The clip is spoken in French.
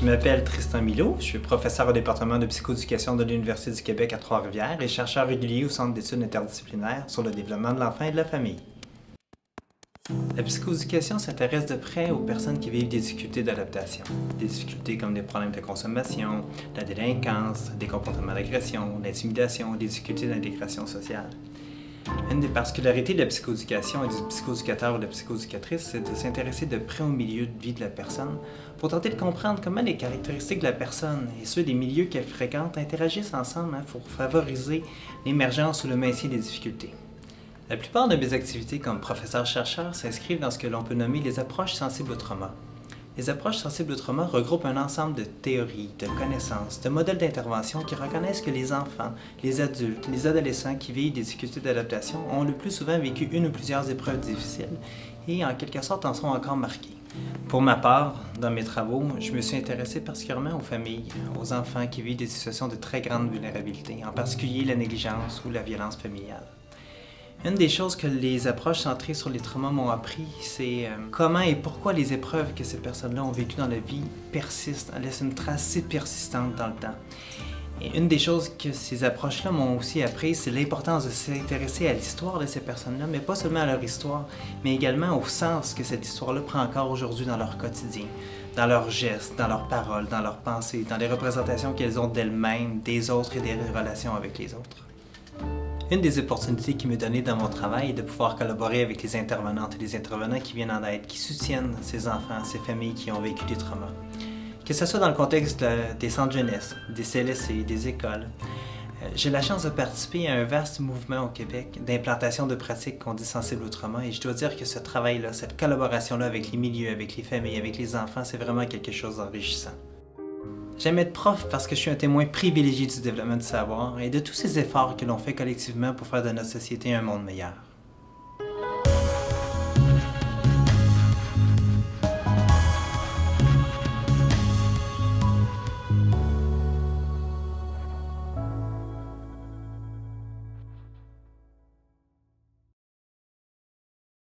m'appelle Tristan Milot, je suis professeur au département de psychoéducation de l'Université du Québec à Trois-Rivières et chercheur régulier au Centre d'études interdisciplinaires sur le développement de l'enfant et de la famille. La psychoéducation s'intéresse de près aux personnes qui vivent des difficultés d'adaptation. Des difficultés comme des problèmes de consommation, la délinquance, des comportements d'agression, l'intimidation, des difficultés d'intégration sociale. Une des particularités de la psychoéducation et du psychoéducateur ou de la psychoéducatrice, c'est de s'intéresser de près au milieu de vie de la personne pour tenter de comprendre comment les caractéristiques de la personne et ceux des milieux qu'elle fréquente interagissent ensemble pour favoriser l'émergence ou le maintien des difficultés. La plupart de mes activités comme professeur-chercheur s'inscrivent dans ce que l'on peut nommer les approches sensibles au trauma. Les approches sensibles au trauma regroupent un ensemble de théories, de connaissances, de modèles d'intervention qui reconnaissent que les enfants, les adultes, les adolescents qui vivent des difficultés d'adaptation ont le plus souvent vécu une ou plusieurs épreuves difficiles et en quelque sorte en sont encore marqués. Pour ma part, dans mes travaux, je me suis intéressé particulièrement aux familles, aux enfants qui vivent des situations de très grande vulnérabilité, en particulier la négligence ou la violence familiale. Une des choses que les approches centrées sur les traumas m'ont appris, c'est comment et pourquoi les épreuves que ces personnes-là ont vécues dans la vie persistent, laissent une trace si persistante dans le temps. Et une des choses que ces approches-là m'ont aussi appris, c'est l'importance de s'intéresser à l'histoire de ces personnes-là, mais pas seulement à leur histoire, mais également au sens que cette histoire-là prend encore aujourd'hui dans leur quotidien, dans leurs gestes, dans leurs paroles, dans leurs pensées, dans les représentations qu'elles ont d'elles-mêmes, des autres et des relations avec les autres. Une des opportunités qui m'est donnée dans mon travail est de pouvoir collaborer avec les intervenantes et les intervenants qui viennent en aide, qui soutiennent ces enfants, ces familles qui ont vécu des traumas. Que ce soit dans le contexte des centres jeunesse, des CLSC, des écoles, j'ai la chance de participer à un vaste mouvement au Québec d'implantation de pratiques qu'on dit sensibles au trauma et je dois dire que ce travail-là, cette collaboration-là avec les milieux, avec les familles, avec les enfants, c'est vraiment quelque chose d'enrichissant. J'aime être prof parce que je suis un témoin privilégié du développement du savoir et de tous ces efforts que l'on fait collectivement pour faire de notre société un monde meilleur.